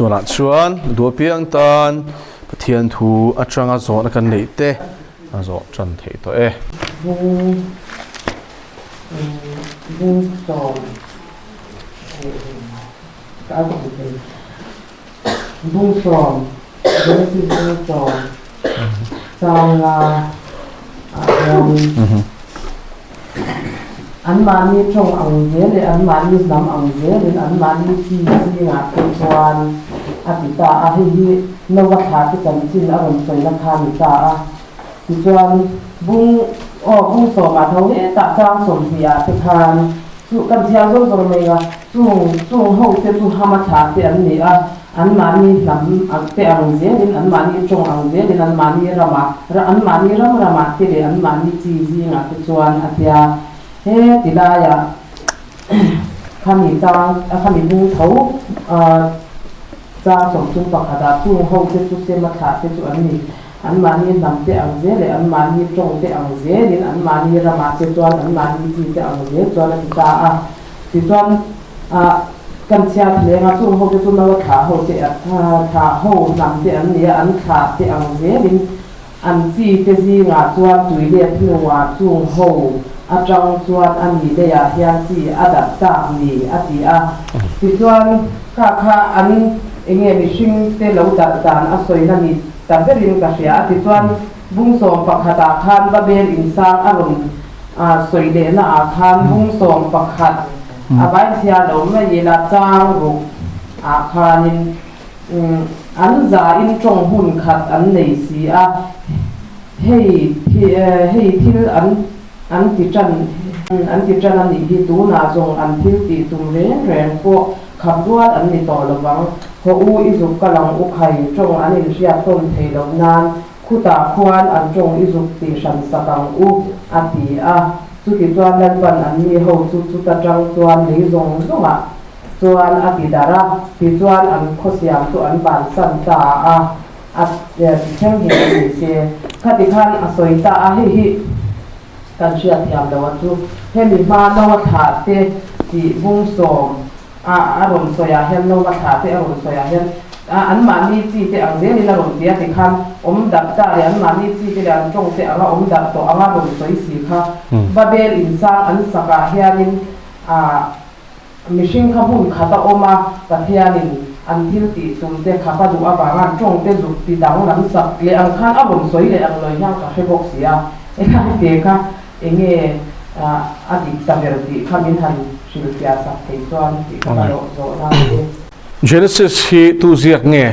tuan chuan dua piang tan pathian thu atanga zo na kan nei te a zo chan thei to e bung som ka ko te bung som Genesis bung som sang la an mani trong ang je le an mani nam ang je le an mani chi nga ko chuan apita a hi no wa tha ki chan chin a ron soi na kha mi ta a ti chuan bung so ma tho he ta chang som pia te khan chu kan sia zo zo me ga chu ho te tu ha ma tha te an ni a an mani nam ang te ang je le an mani trong ang je le an mani an mani rama te le an mani chi nga ko chuan atia he tilaya khami bung tho cha som chung pakhada chu ho te chu se ma tha te chu an mani nam te ang je le an mani trong te ang je le an mani rama te chuan an mani chi te ang je chuan ta a ti chuan kan sia le nga chu ho te chu na tha ho te tha ho nam te an ni an kha te ang je le an chi te ji nga chuan tui le thnuwa chu ho atang chuan an ni le ya hian chi adat ta ni ati a ti chuan kha an enge mi hring te lo dar dan a soina ni taberin ka sia ti chuan bung som pakhata khan ba bel insang aron soile na a khan bung som pakhat abai sia lo ma yela chang ru a khanin an za in tong hun khat an nei si a hei thil an ti chan an ni hi tu na zong an thil ti tum ren po khabduat an ni to lawang ho u izuk kalang u khai tong an in ria ton thei lo nan khuta khwan an tong izuk ti shan sakang u ati a chu ti chuan lan pan an ni ho chu ta tang chuan lei zong zonga chuan ati dara ti chuan an khosiam chu an ban san ta a at theng hi ni se khati khan asoi ta a hi kan sia thiam lo chu hemi ma no tha te ti bung som aron soya hen no wa tha te aron soya hen an mani chi te ang je ni la ron dia te khan dap ta le an mani chi te an tong te anga dap to anga ron soi si kha babel insa an saka hianin mishing khabun khata oma pathianin an thil ti tum te khapa du aba ngan tong te zu ti dang lam sak le ang khan aron soi le ang loi hang ka hebok sia e kha te kha enge adi taber ti khamin han shilpia sak te chuan ti ka ro zo na Genesis hi tu ziak nge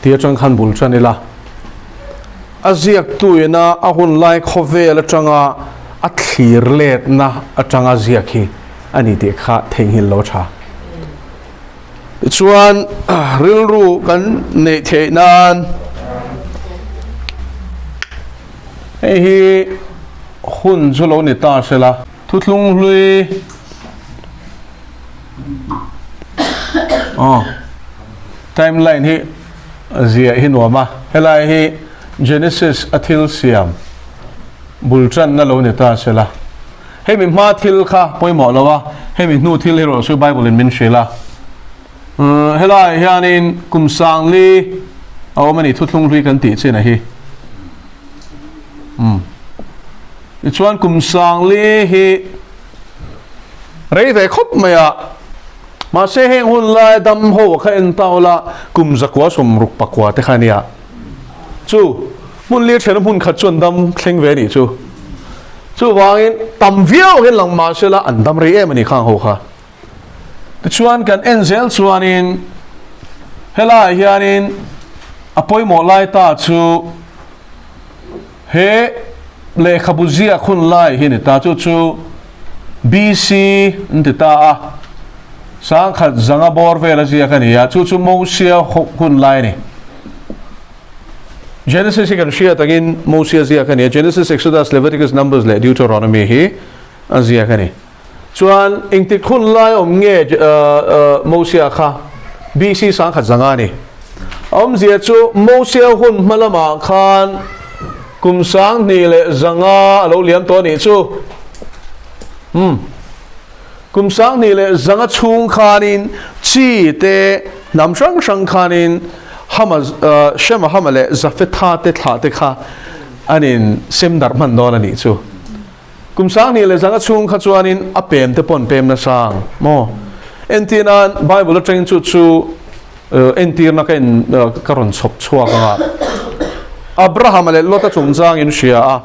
tia chang khan bul chanila aziak tuina ahun lai khove la changa athlir let na atanga ziak hi ani te kha thenghin lo tha chuan rilru kan nei theinan hi hun zulo ni ta sela thutlung hlui timeline hi zia hi noma helai hi Genesis athil siam bulchan na lo ni ta sela hemi ma thil kha poimo lawa hemi nu thil hero su bible in min shela helai hianin kumsang li awmani thutlung hlui kan ti chena hi chuan kumsang li hi rei ve khop maya ma se heng hun lai dam ho kha en taula kum zakwa som ruk pakwa te khania chu mun le chen mun kha chon dam thleng ve ni chu wangin tam viau hen lang ma se la an dam re em ani khang ho kha te chuan kan angel chuanin hela hianin apoi mo lai ta chu he le khabuzia khun lai hi ni ta chu BC ntita sang khat zanga bor vela zia kania chu Moses hun lai ni Genesis kan shia tagin Moses zia kania Genesis Exodus Leviticus Numbers le Deuteronomy hi azia kani chuan ingtik hun lai nge Moses kha BC sang khat zanga ni zia chu Moses hun malama khan kum sang ni le zanga lo liam to ni chu kum sang ni le zanga chung khanin chi te nam sang khanin hama shema hama le zafetha te thla te kha anin sem dar man don ani chu kum sang ni le zanga chung kha chuanin a pem te pon pem na sang mo entinan bible train chu entir na ken karon chop chua ka abraham le lota chung jang in shia a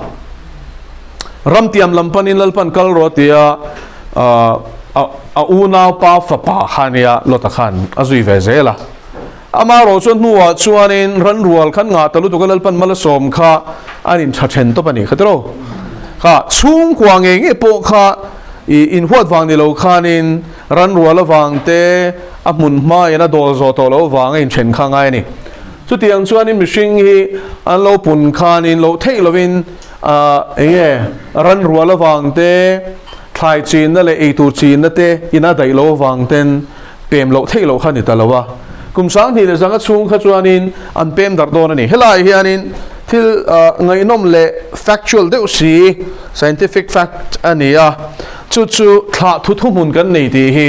ramtiam lampanin lalpan kal rotia a una pa fa pa khania lota khan azui ve zela ama ro chon nuwa chuanin ran rual khan nga talu to lalpan mala som kha anin thathen to pani khatro kha chung kwang nge po kha in huat wang ni lo khanin ran rual wang te amun ma ena dol zo to lo wang in chen kha ngai ni chu tiang chuanin mishing hi an lo pun khanin lo thei lovin ran rual wang te thai chin na le e tur chin na te ina dai lo wang ten pem lo thei lo khan ni talawa kum sang ni le zanga chung kha chuanin an pem dar don ani helai hianin thil ngai nom le factual deuh si scientific fact ania chu thla thu mun kan nei ti hi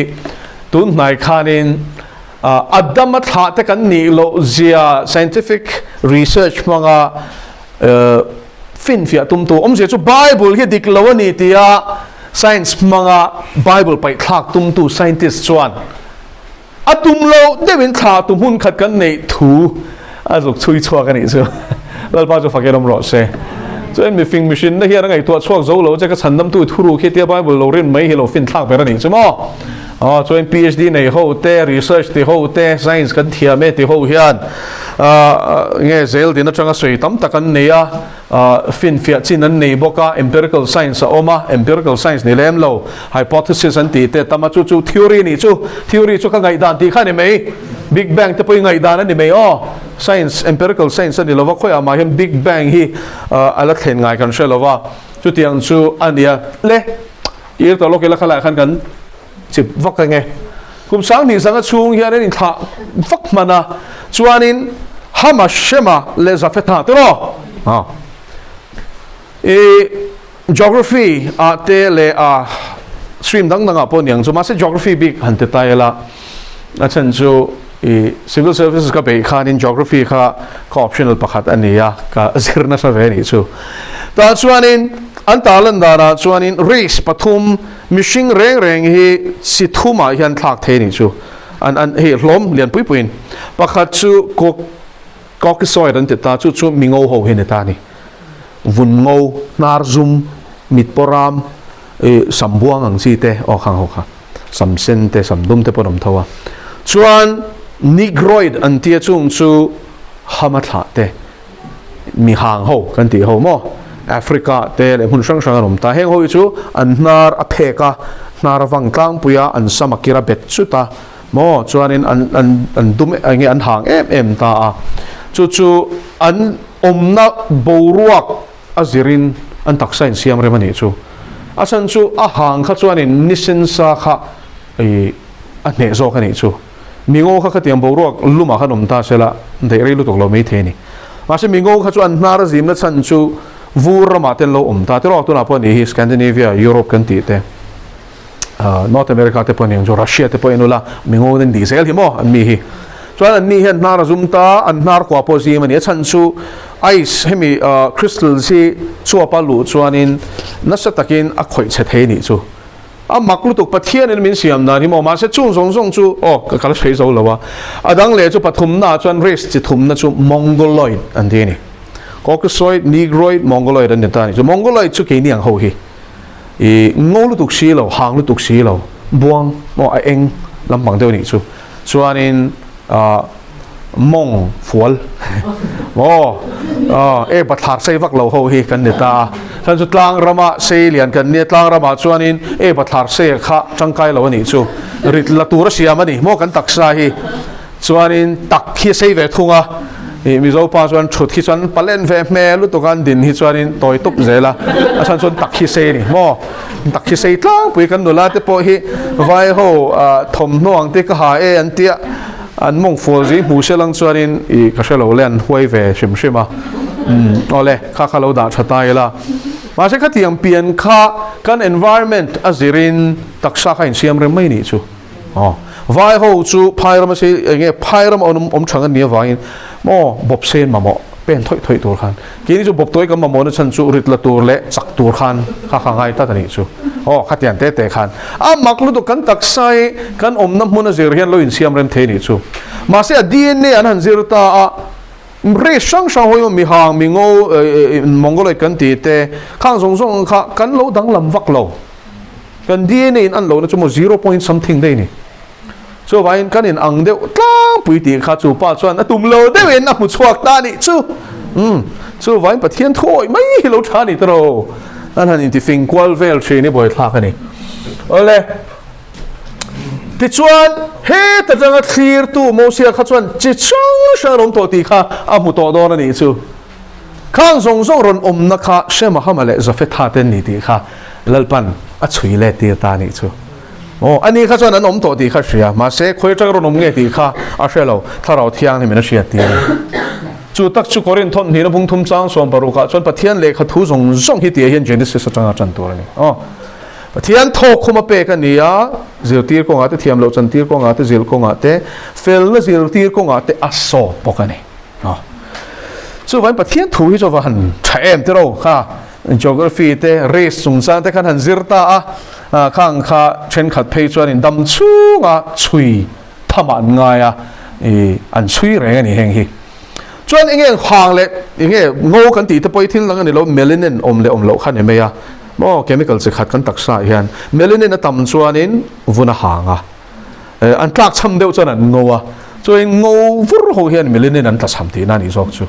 tun nai khanin adama thla te kan ni lo zia scientific research manga fin fia tum tu om se chu bible hi dik lo ani tia science manga bible pai thak tum tu scientist chuan atum lo devin thla tum hun khat kan nei thu azuk chui chua kan ni chu lal pa chu fakerom ro se cho em mi fing machine na hian ngai to chuak zo lo che ka chandam tu thuru khi tia bible lo rin mai hi lo fin thak ber ani chu mo cho em phd nei ho te research te ho te science kan thia me te ho hian nge zel din atanga soi tam takan neya fin fia chin an nei boka empirical science oma empirical science ni lem lo hypothesis an ti te tama chu theory ni chu ka ngai dan ti khani mai big bang te poi ngai dan ani mai science empirical science ani lova khoya ma hem big bang hi ala thlen ngai kan shelowa chu tiang chu ania le ir to lokela khala khan kan chip vak nge kum sang ni sanga chung hian in tha vak mana chuanin hama shema le zafetha te ro geography te le stream dang dang pon yang chu ma se geography big han te taila a chen chu civil services ka be khan in geography kha optional pakhat ania ka zirna sa ve ni chu ta chuanin an talan dara chuanin race pathum mishing reng hi sithuma hian thak the ni chu an he hlom lian puin pakhat chu ko ki soi ran te ta chu mingo ho hin ta ni vun ngo nar zum mit poram sambuang ang si te o khang ho kha samsen te samdum te poram thawa chuan negroid an tia chung chu hamatha te mi hang ho kan ti ho mo Africa te le hun sang rom ta heng hoi chu an nar a pheka nar wang tlang puya an samakira bet chuta mo chuanin an dum ange an hang em ta chu an omna boruak azirin an taksain siam remani chu asan chu a hang kha chuanin nisensa kha a ne zo khani chu mingo kha khatiam boruak luma khanom ta sela dei reilu tok lo me theni ma se mingo kha chu an nar zim na chan chu vur ma ten lo ta te ro tu na po ni hi Scandinavia Europe kan ti te North America te po ni jo Russia te po enula mingo den diesel hi mo an mi hi chuan an ni hian nar zum ta an nar kwa po zi mani chan chu ice hemi crystal si chuapa lu chuanin nasa takin a khoi che the ni chu a maklu tuk pathian in min siam na ni mo ma se chung zong chu ka kala sei zo lawa adang le chu pathum na chuan race chi thum na chu mongoloid an ti ni Caucasoid, Negroid, Mongoloid an ta ni chu Mongoloid chu ke niang ho hi ngolu tuk si lo hang lu tuk si lo buang mo a eng lampang deu ni chu chuanin mong fual bathar sei vak lo ho hi kan ni ta chan chu tlang rama sei lian kan ni tlang rama chuanin bathar sei kha changkai lo ni chu rit la tur siam ani mo kan taksa hi chuanin tak hi sei ve thunga mi zo pa chuan thut hi chuan palen ve me lu to kan din hi chuanin toi tup zela a chan chuan tak hi sei ni mo tak hi sei tlang pui kan nula te po hi vai ho thom nuang te ka ha an tia an mong fual zi mu se lang chuanin ka shelo len huai ve shima ole kha lo da thata ila ma se kha tiang pian kha kan environment azirin taksa kha in siam re mai ni chu vai ho chu phairam se nge phairam om thang ani wain mo bob sen ma mo pen thoi tur khan kini chu bob toi kam ma mo na chan chu rit la tur le chak tur khan kha ngai ta tani chu khatian te khan a maklu to kan tak sai kan om na mun a zir hian lo in siam ren the ni chu ma se DNA an han zir ta a re sang hoi mi hang mi ngo mongoloi kan ti te khang song kha kan lo dang lam vak lo kan DNA in an lo na chu mo 0 point something dei ni so vain kan in ang deuh tlang pui ti kha chu pa chuan a tum lo deuh en a mu chuak ta ni chu chu vain pathian thoi mai lo tha ni tro an han in ti fing kwal vel che ni boi thla ka ni ole ti chuan he ta janga thlir tu mo sia kha chuan chi chang rom to ti kha a mu to do na ni chu khang song ron om na kha shema hamale zafe tha ten ni ti kha lalpan a chui le ti ta ni chu anh ấy khá cho nên ông tổ thì khá xia mà sẽ khơi chắc rồi ông nghe thì khá à sẽ lâu thà rau thiang thì mình nó xia tiền chú tắc chú Korean thôn thì nó bung thum trang xóm baru cả cho bắt thiên lệ khát thu rong hi tiền hiện Genesis trang chânตัวnày bắt thiên thô không mà bê cái này á diều tiệt con ngã tới thiam lâu chân tiệt con ngã tới diều con ngã tới phèn nó diều tiệt con ngã tới aso bọc cái này chú vậy bắt thiên thu hi cho vào hẳn trẻ em tới đâu ha geography tới race sung sang tới khăn hẳn zirta khang kha chen khat phei chuan in dam chunga chui thaman ngai an chui re ani heng hi chuan enge hang le enge ngo kan ti te poi thil lang ani lo melanin om lo khan me ya mo chemical se khat kan taksa hian melanin a tam chuan in vuna hanga an tlak cham deuh chuan an ngowa chuan ngo vur ho hian melanin an tla cham ti na ni jok chu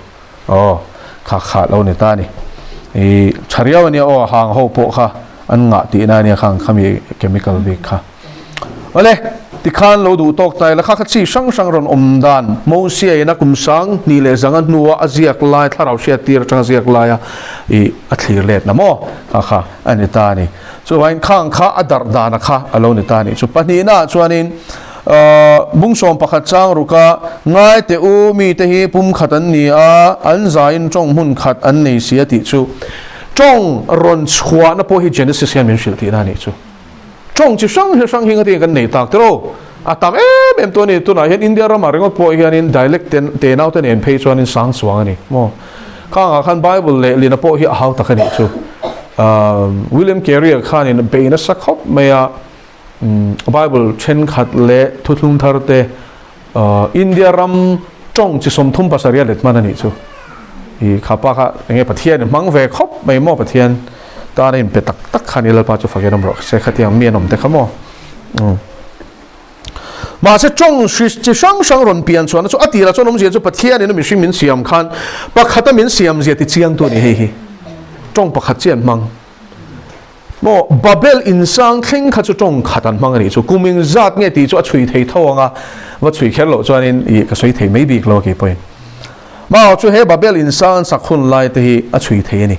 kha lo ni ta ni chhariaw ani hang ho po kha an ngã tí na ni khang khami chemical bi kha ole ti khan lo du tok tai la kha chi sang ron om dan mo sia na kum sang ni le zanga nuwa aziak lai tharau sia tir chang aziak lai a thlir let na mo kha ani ta ni chu wain khang kha adar da na kha alo ni ta ni chu pani na chuanin bung som pakhat chang ruka ngai te u mi te hi pum khatan ni a an zain chong mun khat an nei sia ti chu trong ron chua na po hi Genesis hian min shil ti na ni chu trong chi sang hi ngati kan nei tak tro atam em to ni tu na hian India ram aringot po hian in dialect te nau ten en page one in sang suang ani mo khang khan Bible le lina po hi how ta kan ni chu William Carey khan in be na sakhop maya Bible chen khat le thuthung thar te India ram trong chi som thum pasaria let man ani chu khapa kha nge pathian mang ve khop mai mo pathian ta rin pe tak khanil pa chu fageram ro se khatiang mianom te khamo ma se chong chi sang ron pian chuan chu atira chonom je chu pathian in mi hring min siam khan pakhata min siam je ti chiang tu ni hi chong pakhat chian mang mo Babel insang thleng kha chu chong khatan mang ani chu kuming zat nge ti chu a chui thei thawanga wa chui khel lo chuan in ka soi thei mai bik lo ki point mà chú he Babel insan sakhun lai te hi a chui the ni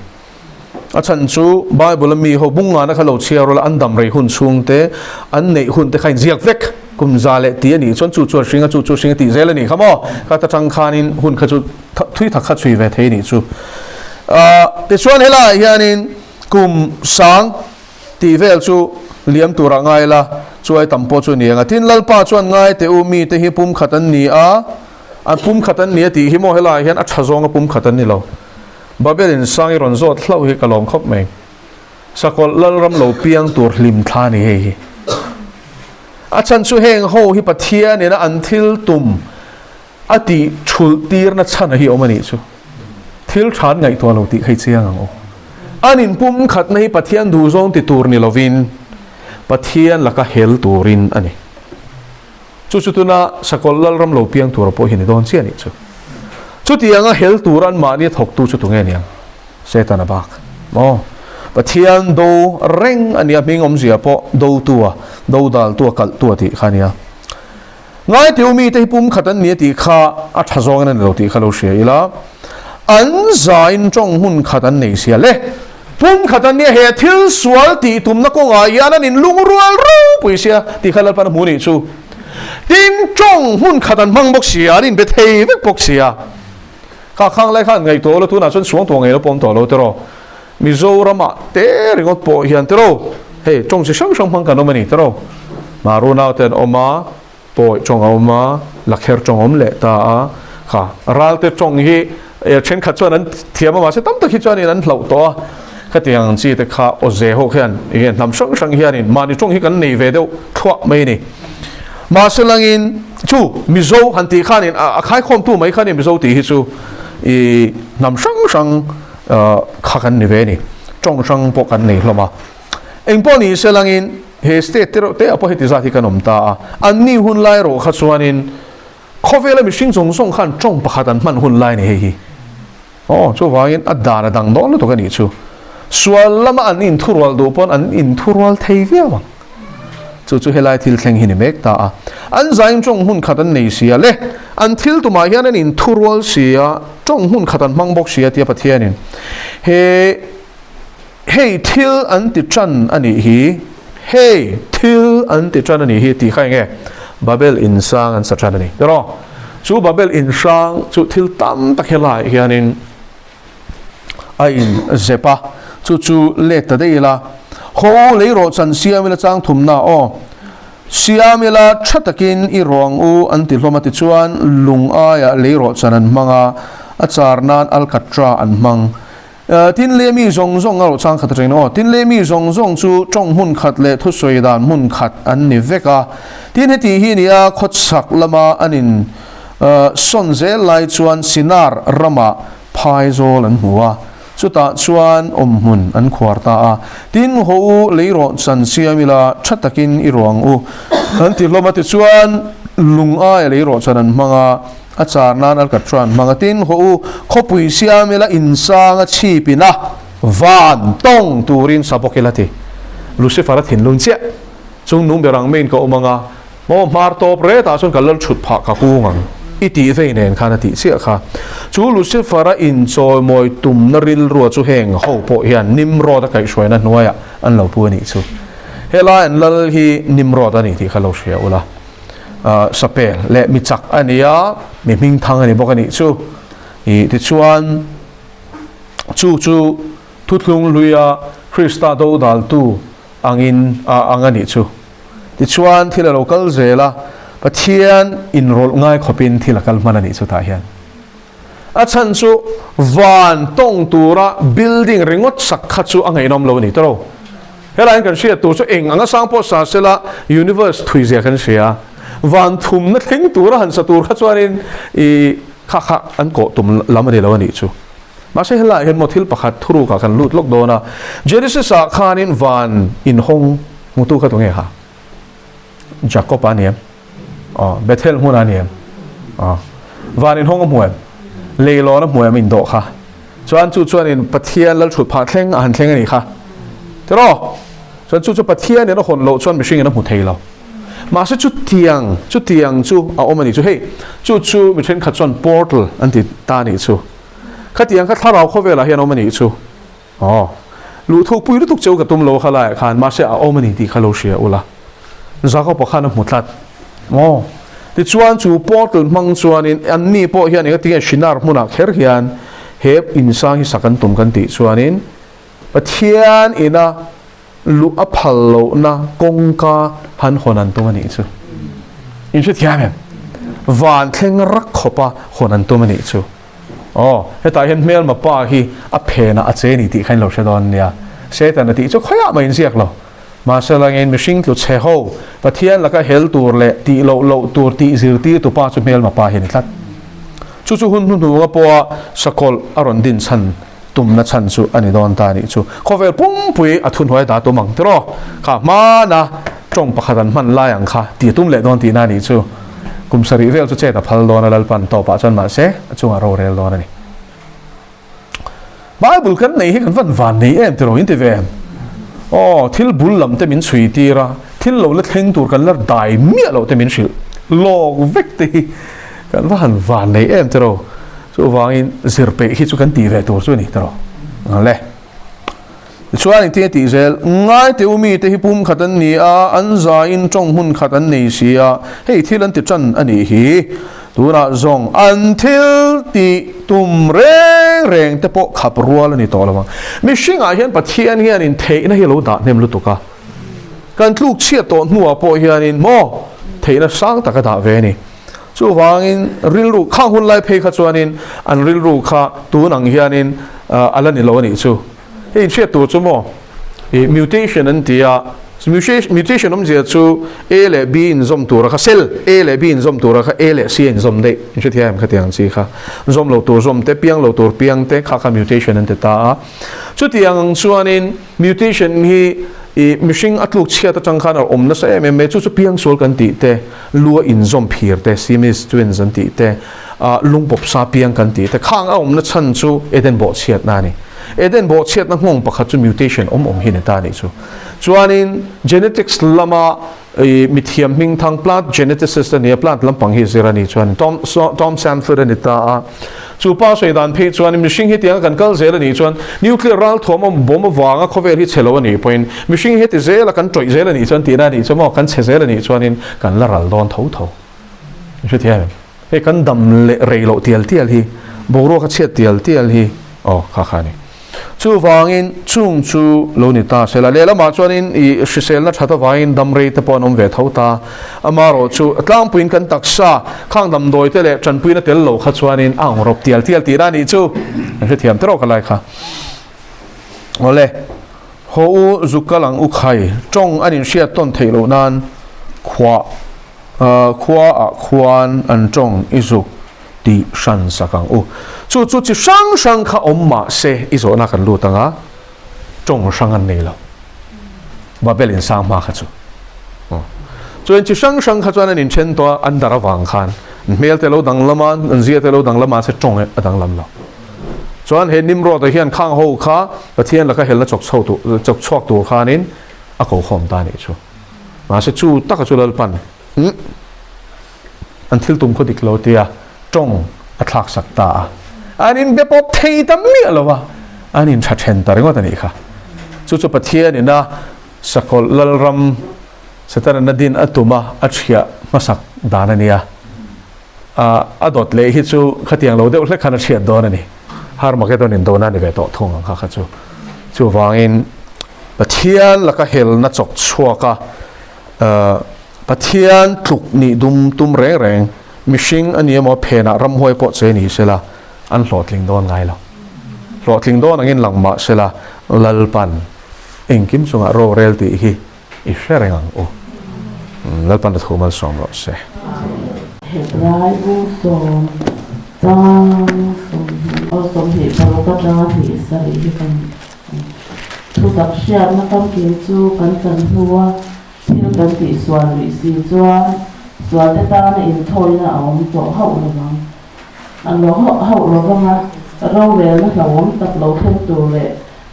a chan chu Bible mi ho bunga na khalo chiaro la andam rei hun chung te an nei hun te khain ziak vek kum za le ti ani chon chu sing ti zel ani khamo ka ta chang khanin hun kha chu thui thak kha chui ve the ni chu te chuan hela hianin kum sang ti vel chu liam tura ngai la chuai tampo chu ni anga tin lalpa chuan ngai te u mi te hi pum khatan ni a pum khatan ni ti hi mo hela hian a thazong pum khatan ni lo Babel in sang ron zot hlau hi kalom khop mai sakol lalram lo piang tur hlim thla ni hi a chan chu heng ho hi pathia ni na anthil tum ati chul tir na chan hi omani chu thil than ngai to lo ti khai chiang ang o anin pum khat na hi pathian du zong ti tur ni lovin pathian laka hel turin ani chu tu na sakol lalram lo piang tur po hi ni don chi ani chu ti anga hel turan ma ni thok tu chu tu nge niang setan abak mo pathian do reng ania ming om zia po do tua do dal tua kal tua ti khania ngai tiu mi te pum khatan ni ti kha a thazong an lo ti khalo sia ila an zain chong hun khatan nei sia le pum khatan ni he thil sual ti tum na ko nga yan in lung rual ru pui sia ti khalal pan mu ni chu tin chong hun khatan mang bok sia rin be thei vek bok sia kha khang lai khan ngai to lo tu na chon suang to ngai lo pom to lo tero Mizorama te ringot po hian tero he chong si sang mang kanomani tero maru na ten oma poi chong oma lakher chong om le ta a kha ral te chong hi chen kha chuan an thiam ma se tam tak hi chuan in an hlau to kha tiang chi te kha o ze ho khian i nam sang sang hian in mani chong hi kan nei ve deuh thua mai ni ma se langin chu mizo han ti khan in a khai khom tu mai khan in mizo ti hi chu i nam sang sang kha kan ni ve ni chong sang po kan nei hloma eng po ni se langin he state te apo heti za thi kanom ta an ni hun lai ro kha chuanin khovela mi hring zong zong khan chong pakhat an man hun lai ni hi chu wangin adana dang no lo to kan ni chu sual lama an in thurwal do pon an in thurwal thei ve wang chu helai thil thleng hi ni mek ta an zaing chong hun khat an nei sia le an thil tu ma hian an in thurwal sia chong hun khat an mang bok sia tia pathianin hey thil an ti chan ani hi hey thil an ti chan ani hi ti khai nge babel in sang an sa chan ani ro chu babel in sang chu thil tam tak helai hianin a in zepa chu le ta dei la ho le ro chan siamila chang thumna o siamila thatakin i rong u an ti hloma ti chuan lunga ya le ro chan an manga acharnan alcatra an mang tin le mi zong zong alo chang khat train o tin le mi zong zong chu chong hun khat le thu soi dan mun khat an ni veka tin heti hi nia khot sak lama anin son ze lai chuan sinar rama phai zol an huwa chuta chuan hun an khwar ta a tin ho leiro chan siamila thatakin i rong u an ti hloma ti chuan lunga leiro chan an manga acharnan alcatran mangatin ho khopui siamela insanga chipina van tong turin sapokilati lucifer thin lunche chung nung berang main ko umanga mo mar to pre ta chun kalal chut pha ka hungang iti ve nen khana ti sia kha chu lucifer in choi moi tum naril ro chu heng ho po hian nimrod kai shwaina noya an lo pu ni chu hela an lal hi nimrod ani ti khalo shia ula sapel le mi chak ania mi ming thang ani bok ani chu i ti chuan chu thutlung luya krista do dal tu angin angani chu ti chuan thila local zela pathian in rol ngai khopin thila kal manani chu ta hian a chan chu van tong tura building ringot sakha chu angai nom lo ni tro helain kan sia tu chu eng anga sang po sa sela universe thuizia kan sia van thum na thing tura han sa tur kha chuanin i kha an ko tum lamani lo ni chu ma se hela hen mo thil pakhat thuru ka kan lut lok dona genesis a khanin van in hong mutu kha to nge ha jacob aniam bethel hun aniam van in hong muam leilo na muam in do kha chuan in pathian lal thut pha thleng an thleng ani kha tero chuan pathian ne hon lo chuan mishing na mu thei lo ma se chu tiang chu a omani chu hey chu mi then kha chuan portal an ti ta ni chu kha tiang kha tharau kho vela hian omani chu lu thuk pui lu tuk cheu ka tum lo khala khan ma se a omani ti khalo sia ula zaka po khana mutlat ti chuan chu portal mang chuan in an ni po hian e ti shinar muna kher hian heb insang hi sakan tum kan ti chuan in pathian ina lu aphallo na kongka han honan tumani chu in chu thiam van thleng rak khopa honan tumani chu heta hen mel ma pa hi a phena a che ni ti khain lo shadon nia setan ti chu khoya ma in siak lo ma salang in machine tu che ho pathian laka hel tur le ti lo tur ti zir ti tu pa chu mel ma pa hi ni tlat chu hun nga po sakol aron din chan tum na chan chu ani don ta ni chu khovel pum pui athun hoi da to mang tro kha ma na chong pakhadan man la yang kha ti tum le don ti na ni chu kum sari vel chu che ta phal don lal pan to pa chan ma se chunga ro rel don ani bible kan nei hi kan van nei em tro in te ve thil bul lam te min chui ti ra thil lo le thleng tur kan lar dai mi lo te min shil log vek te kan van nei em tro so wangin zirpe hi chu kan ti ve tur chu ni tro le chuan ti ti zel ngai te umi te hi pum khatan ni a an za in chong hun khatan nei sia hei thilan ti chan ani hi tuna zong until ti tum reng te po khap rual ani to lawang mi shinga hian pathian hian in thei na hi lo da nem lu tuka kan tluk chia to hnuwa po hian in mo thấy nó sáng ta cái đạo về này chú vangin ril ru khang hun lai phei kha chuanin an ril ru kha tu nang hianin alani lo ni chu hei che tu chu mo mutation an tia mutation zia chu a le b in zom tur kha cell a le b in zom tur kha a le c in zom dei che thiam kha tiang chi kha zom lo tur zom te piang lo tur piang te kha mutation an te ta chu tiang chuanin mutation hi mishing atluk chia ta chang khan om na sa me chu piang sol kan ti te lua in zom phir te simis twins an ti te lung pop sa piang kan ti te khang a om na chan chu eden bo chiat na ni eden bo chiat na ngong pakhat chu mutation om hin ta ni chu chuanin genetics lama mithiam ming thang plant geneticist ani plant lampang hi zirani chuan Tom Sanford ani ta chu pa soi dan phe chuan mishing hi tiang kan kal zel ani chuan nuclear ral thoma bom wanga khovel hi chelo ani point mishing hi ti zel kan troi zel ani chuan tina ni chamo kan che zel ani chuanin kan la ral don tho chu thiam he kan dam le reilo tial hi boro kha chet tial hi kha ni chu wangin chung chu lo ni ta sela lela ma chuanin I sel na thata wangin dam rei te pon ve thota amaro chu atlang puin kan taksa khang dam doi te le chan puin tel lo kha chuanin ang rop tial ti ra ni chu he thiam tro ka lai kha ole ho u zukalang u khai chong anin sia ton theilo nan khwa khwan an chong izuk ti shan sakang u chu chi sang kha omma se izo na kan lu tanga chong sang an nei lo ba belin sang ma kha chu chuan chi sang kha chuan an in chen to an dara wang khan mel te lo dang lama an zia te lo dang lama se chong e adang lam lo chuan he nimro da hian khang ho kha pathian la ka hel na chok chok tu khanin a ko khom ta ni chu ma se chu ta ka chu lal pan an thil tum kho dik lo tia chong a thak sak ta anin be pop thei tam mi alowa anin tha then ta rengo ta ni kha chu pathian ina sakol lalram satara nadin atuma achia masak danania adot le hi chu khatiang lo de hle khana chiat don ani har makedon in dona ni ve to thong kha chu wangin pathian laka hel na chok chuaka pathian tluk ni dum tum reng mishing ani mo phena ram hoi po che ni sela an hlotling don ngai lo hlotling don angin langma sela lalpan engkim chunga ro rel ti hi I sherang o lalpan da thumal som ro se hebrai u som tang som he palo ka tanga thi sari hi kan thu tak shia na kam ke chu kan chan huwa thil kan ti swan ri si chuan te ta na in thoi na om to hau na bang an lo hau lo banga ro le na hlawom tak lo thel tu le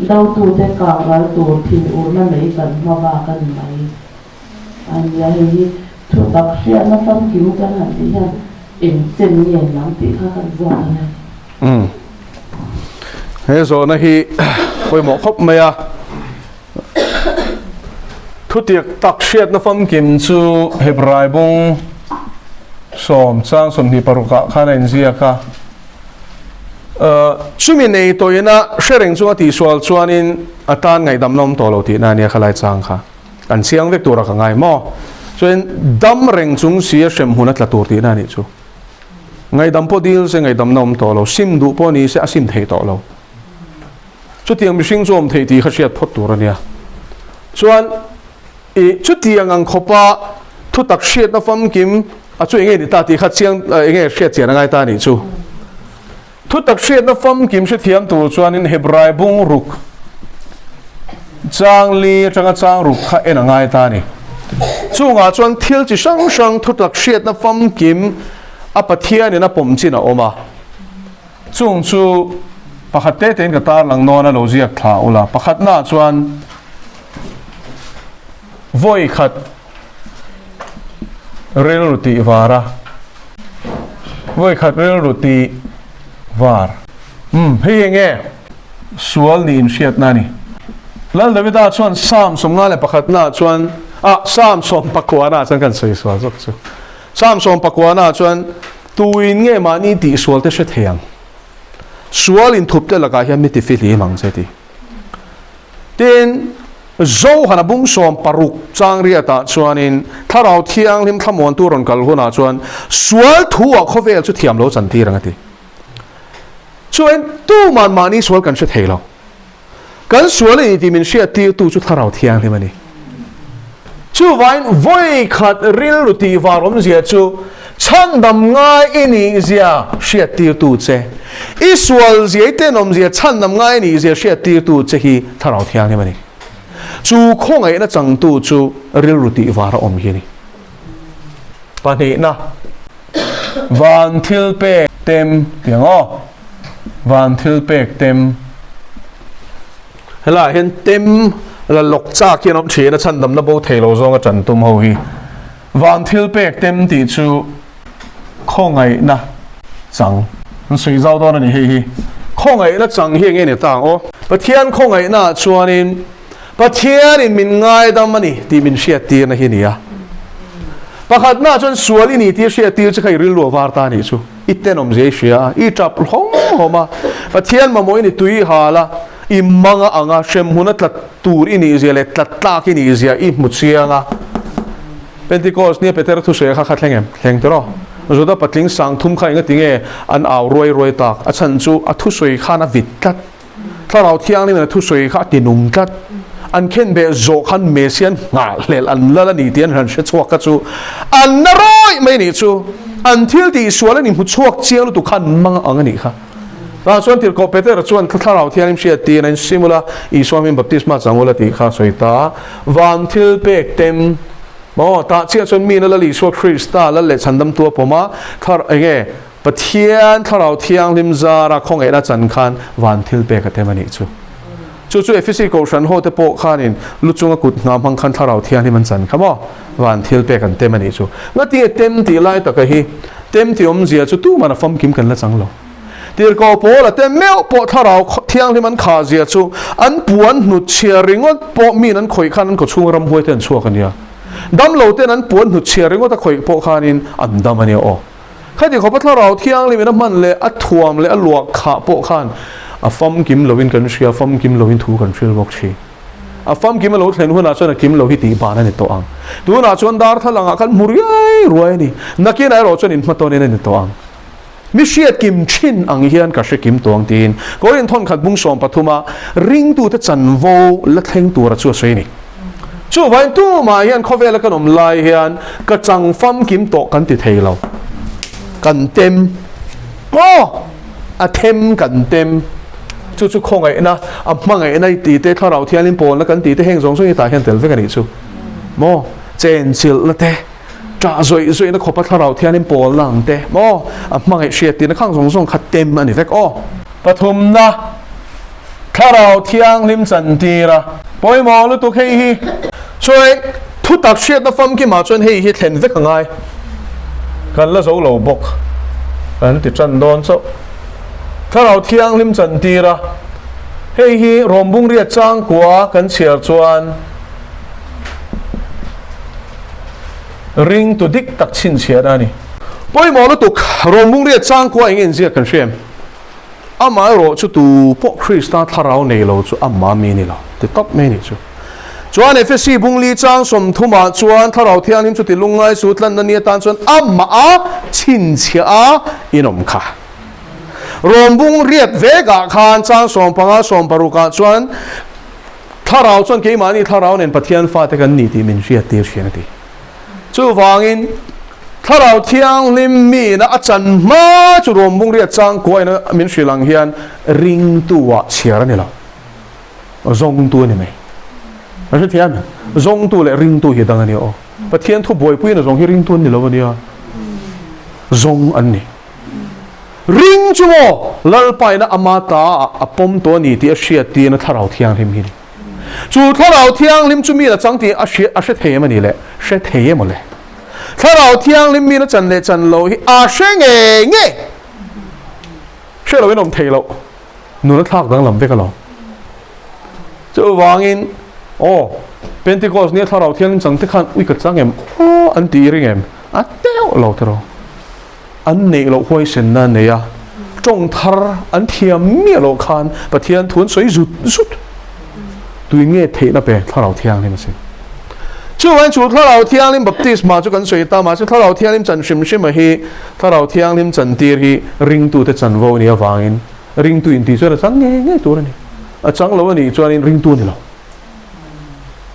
dau tu te ka gal tu thin u na nei kan ma ba kan mai an ya hi thu tak shia na tam kim kan han ti han in chen yen lam ti kha kan zo na he zo na hi koi mo khop maya thu tiak tak shiat na fam kim chu hebrai bung som chang som ni paruka khana in zia ka chumi nei to ina shereng chu ati swal chuanin atan ngai dam nom to lo ti na nia khalai chang kha kan siang vek tur ka ngai mo chuan dam reng chung sia shem hunat la tur ti na ni chu ngai dam po dil se ngai dam nom to lo sim du po ni se asim thei to lo chu tiang mi sing chom thei ti kha siat phot tur ania chuan chu tiang ang khopa thu tak shiat na fam kim a chu nge ni ta ti kha chiang nge shiat chian ngai ta ni chu thu tak shiat na fam kim se thiam tu chuan in hebrai bung ruk chang li chang ruk kha en ngai ta ni chu nga chuan thil chi sang thu tak shiat na fam kim a pathian ina pom chin a oma chung chu pakhat te ten ka tar lang nona lo ziak thla ula pakhat na chuan voi khat rel ruti vara voi khat rel ruti var hei nge sual ni in shiat na ni lal davida chuan sam som nga le pakhat na chuan sam som pakwana chan kan sei sual zok chu sam som pakwana chuan tuin nge ma ni ti sual te she theyang sual in thup te laka hian mi ti fi li mang che ti tin zo hana bung som paruk chang ria ta chuanin tharau thiang lim thamon tu ron kal huna chuan sual thuwa khovel chu thiam lo chan ti rangati chuan tu man mani sual kan she theilo kan sual ni ti min she ti tu chu tharau thiang lim ani chu vain voi khat ril ruti varom zia chu chan dam ngai ini zia she ti tu che isual zia te nom zia chan dam ngai ni zia she ti tu che hi tharau thiang lim ani chu khong ai na chang tu chu ril ruti vara om hi ni pani na van thil pe tem piango van thil pe tem hela hen tem la lok cha kian om che na chan dam na bo thelo zong a chan tum ho hi van thil pe tem ti chu khong ai na chang sui zao do na ni hi khong ai na chang hi nge ne tang o pathian khong ai na chuanin pathian in min ngai dam ani ti min sia ti na hi ni a pakhat na chon suali ni ti sia ti chu khai ril lo war ta ni chu itten om je sia I trap hom homa pathian ma moi ni tui hala I manga anga shem huna tlat tur ini zele tlat ta ki ni zia I mutsianga Pentecost ni Peter thu se kha thlengem thleng tero zoda patling sang thum khai nga tinge an aw roi tak a chan chu a thu soi khana vit tat tharau thiang ni na thu soi kha tinum tat an khen be zo khan mesian nga lel an la ni tian han she chuak ka chu an na roi mai ni chu until ti suala ni hu chuak chiang tu khan mang ang ani kha ta chuan tir ko Peter chuan tharau thiang nim she ti nan simula I swamin baptisma changola ti kha soita van thil pek tem mo ta chia chuan mi na la li so Krista la le chandam tu poma thar enge pathian tharau thiang lim zara khong e na chan khan van thil pek ate mani chu chu efisi ko shan ho te po khanin luchunga kut ngam hang khan tharau thian hi man chan khamo van thil pe kan te mani chu ngati tem ti lai ta ka hi tem ti om zia chu tu mana fam kim kan la changlo tir ko po la te meo po tharau thiang hi man kha zia chu an puan nu chia ringot po mi nan khoi khan ko chung ram hoi ten chu kan ya dam lo ten an puan nu chia ringot ta khoi po khanin an dam ani o khadi ko pa tharau thiang li man man le a thuam le a luak kha po khan a fam kim lovin kan sia fam kim lovin thu kan thil bok chi a fam kim lo thlen huna chona kim lo hi ti ba na ni to ang tu na chon dar thalanga kan muriai ruai ni nakin ai ro chon in ma to ne ni to ang mi siat kim chin ang hian ka she kim tong tin korin thon khat bung som pathuma ring tu ta chan vo la thleng tu ra chu sei ni chu vai tu ma hian khovel kan om lai hian ka chang fam kim to kan ti theilo kan tem ko a them kan tem chu khong ai na a mang ai nai ti te tharau thian lim pon la kan ti te heng zong soi ta hian tel ve kan ni chu mo chen chil la te tra zoi na khopa tharau thian lim pon lang te mo a mang ai she ti na khang zong zong khat tem ani vek o pathum na tharau thiang lim chan ti ra poi mo lu tu khei hi choi thu tak she na fam ki ma chon hei hi thlen vek ngai kan la zo lo bok kan ti chan don so tharau thiang lim chan ti ra hei hi rombung ria chang kwa kan chiar chuan ring tu dik tak chin chiar ani poi mo lu tuk rombung ria chang kwa ingin zia kan shem ama ro chu tu po Krista tharau nei lo chu amma mi ni lo ti top me ni chu chuan FSC bung li chang som thuma chuan tharau thiang lim chu ti lungai su tlan na ni tan chuan amma a chin chia a inom kha rombung riat vega khan chang som panga som paruka chuan tharau chuan ke mani tharau nen pathian fa te kan ni ti min riat ti chian ti chu wangin tharau thiang lim mi na achan ma chu rombung riat chang ko ina min shrilang hian ring tuwa chiar ni la zong tu ni mai a se thian zong tu le ring tu hi dang ani o pathian thu boi pui na zong hi ring tu ni lo ni a zong an ni ring chumo lalpai na amata apom to ni ti a hriat ti na tharau thiang lim hi chu tharau thiang lim chu mi la chang ti a hre the mani le hre the mo le tharau thiang lim mi na chan le chan lo hi a hre nge hre lo nom thei lo nu na thak dang lam ve ka lo chu wangin o Pentecost ni tharau thiang lim chang te khan ui ka chang em o an ti ring em a teo lo tero an nei lo hoi sen na ne ya trong thar an thiam mi lo khan pathian thun soi zut ตุยเงี้ยเทนะเปถ้าเราเที่ยงนี่มาสิช่วยจูถ้าเราเที่ยงนี่บัพติศมาจุกันสวยตามาช่ถ้าเราเที่ยงนี่จันชิมชิมมาฮีถ้าเราเที่ยงนี่จันตีฮีริงตูแต่จันโวนี่วางอินริงตูอินที่ช่วยเราจังเงี้ยตัวนี่จังเราวันนี้จวนอินริงตูนี่เรา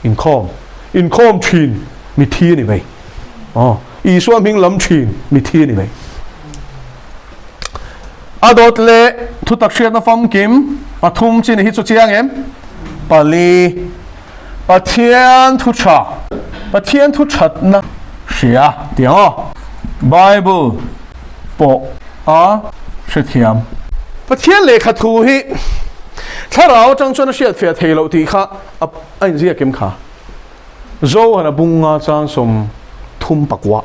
อินคอมชีนมีที่นี่ไหมอ๋ออีส่วนพิงลำชีนมีที่นี่ไหมอดอดเล่ทุตักเชียนฟอมกิมปฐุมจีนฮิตสุเชียงเอ็มปาลีปะเทียนทุชาปะเทียนทุชัดนะเสียเดี๋ยวไบเบิลปกเสียเทียมปะเทียนเลขทูฮีถ้าเราจังจวนเสียเฟียเทโลตีข้าอันเสียเก็มขาโซ่ฮะบุงงาจังสมทุ่มปักวะ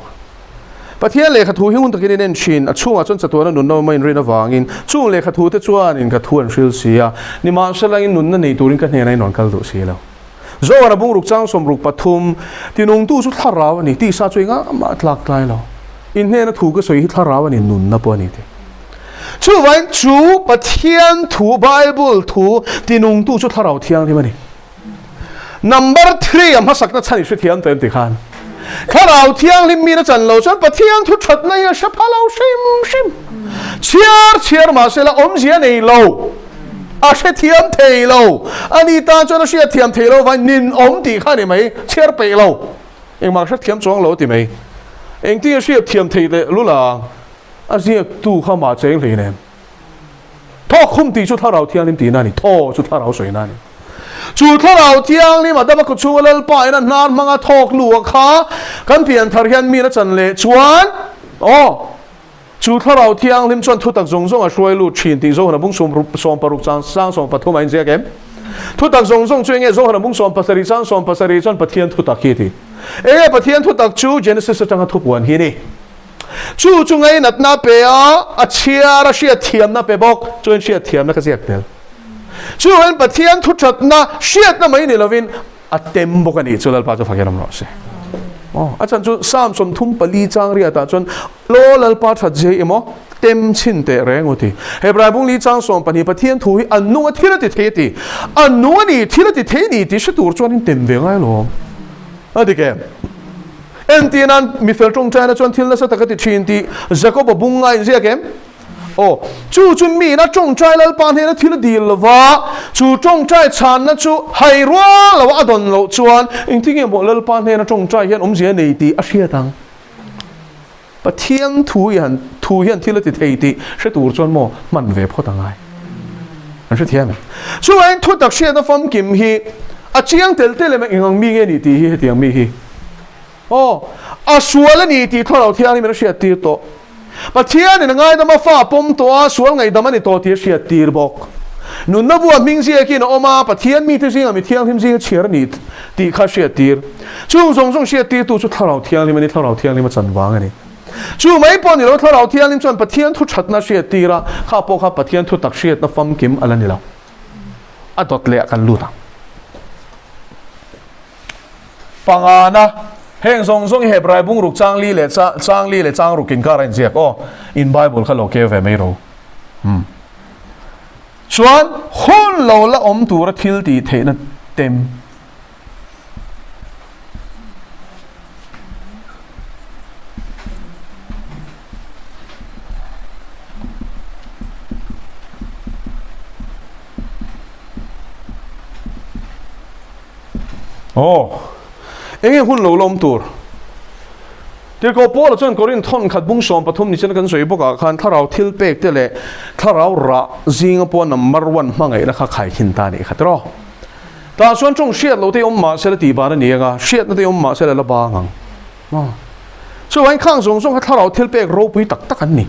ปะเทียนเลขทูฮิุนตะกินเน้นชินช่วงจนจะตัวนั้นหนุนเราไม่เรียนวางินช่วงเลขทูที่จวนอินกระทวนชิลเสียนี่มาสลายหนุนนั่นในตัวนี้กันเนี่ยในนอนกัลตุเสียแล้วโซ่ฮะบุงรุกจังสมรุกปฐุมที่นุ่งตู้ชุดทาราวนี่ที่ซาจวยงามาหลากหลายแล้วอินเนี่ยนะถูกก็สวยที่ทาราวนี่หนุนนะปวนี่ที่ช่วยจูปะเทียนถูไบเบิลถูที่นุ่งตู้ชุดทาราวเทียงที่มันนี่ number 3มาสักนัดฉันอีกชุดเทียงเต็มติขันข้าเราเที่ยงลิมมีนะจันเราจนปะเที่ยงทุกชัดในยาชับพาเราชิมเชียร์มาเสละอมเสียในเราอาเชเทียมเทเราอันนี้ตาจนเชียเทียมเทเราวันนินอมตีข้านี่ไหมเชียร์ไปเราเองมาเชเทียมจวงเราตีไหมเองที่เชียเทียมเทเลยรู้ล่ะอาเชียตู้เข้ามาเจงเลยเนี่ยท่อคุ้มตีชุดท่าเราเที่ยงลิมตีนั่นนี่ท่อชุดท่าเราสวยนั่นนี่จูถ้าเราเที่ยงนี่มาได้มาคุยกันแล้วไปนั่นนานมังอาทอกหลวงขากันเปลี่ยนทาริยันมีนะจันเล่ชวนจูถ้าเราเที่ยงลิมชวนทุตักจงช่วยลูกชินตีโซ่หน้าบุ้งส่งปรุกจังสร้างส่งปฐุมอินเสียเกมทุตักจงช่วยเงี้ยโซ่หน้าบุ้งส่งปัสสริจังส่งปัสสริจังปะเทียนทุตักฮีทีปะเทียนทุตักจูเจเนซิสจังทุบวันฮีนี่จูจุงไงนัดนาเปียเชียร์เชียเทียมนาเปียบอกจนเชียเทียมนักเสียเดียวช่วยปะเทียนทุชัดนะเชียดนะไม่นี่ละวินเต็มบกันอีกจุดละป้าจะฟังกันน้องสิอาจารย์จุดสามสมทุ่มปลีจางเรียตาจนโลละป้าชัดเจอมั้งเต็มชินเตะแรงอุทิเฮบรายบุงลีจางสมปนีปะเทียนทุยอันนู้นที่ละติเทติอันนู้นนี่ที่ละติเทนี่ที่ชุดตัวจวนนี่เต็มเวงไงลมอะไรแกเอ็นตีนั้นมีเฟลจงใจนะจวนที่ละสัตกติชินตีจะก็บุงไงเสียแกจู่จุนมีนะจงใจแล้วปานเฮนะที่ละดีละวะจู่จงใจฉันนะจู่ให้รัวละวะดนละจวนอิงที่เงี้ยบอกแล้วปานเฮนะจงใจเห็นเสียในตีอาเชียตังปะเทียนทุยันที่ละติเทตีใช่ตัวจวนโมมันเวพอตังไงอันใช่เทียมช่วยทุตักเชียนะฟอมกิมฮีอาเชียงเตลเลยมันยังมีเงี้ยนี่ตีฮีเทียงมีฮีอาชัวละนี่ตีถ้าเราเทียงนี่มันเชียตีโตปะเทียนนี่ง่ายแต่มาฟ้าปมตัวสวนไงแต่มันนี่ตัวที่เชียตีร์บอกนุ่นนับว่ามิงเสียกินออกมาปะเทียนมีที่สิ่งมีเทียงที่สิ่งเชียร์นี่ตีข้าเชียตีร์ช่วงส่งเชียตีร์ตัวชุดท่าเราเทียงนี่มันนี่ท่าเราเทียงนี่มันจันวางอันนี้ช่วงไม่ปนนี่เราท่าเราเทียงนี่จนปะเทียนทุกชัดน่าเชียตีระข้าพวกข้าปะเทียนทุกตักเชียน่าฟังกิมอะไรนี่เราดอดเละกันรู้ตั้งปังอานะเฮงส่งเฮบรายบุงรุกจางลีเลยจางรุกินการันเจียกอินไบเบิลเขาโลเกเวไม่รู้ชวนหุ่นเราละตัวระทิลตีเทนเต็มเองหุ่นเราลมตัวเดี๋ยวก็พอเราจนกอรินทอนขัดบุ้งสอมปฐมนี่ฉันกันสวยบอกกันถ้าเราทิลเปกเตเลยถ้าเราระจิงปอนัมมารวันมั่งไงนะคะขายหินตานี่ขัดรอแต่ส่วนจงเชียดเราที่อมมาเสด็จตีบานนี่ก็เชียดนั่นที่อมมาเสด็จละบางส่วนข้างส่งถ้าเราทิลเปกรูปุยตักกันนี่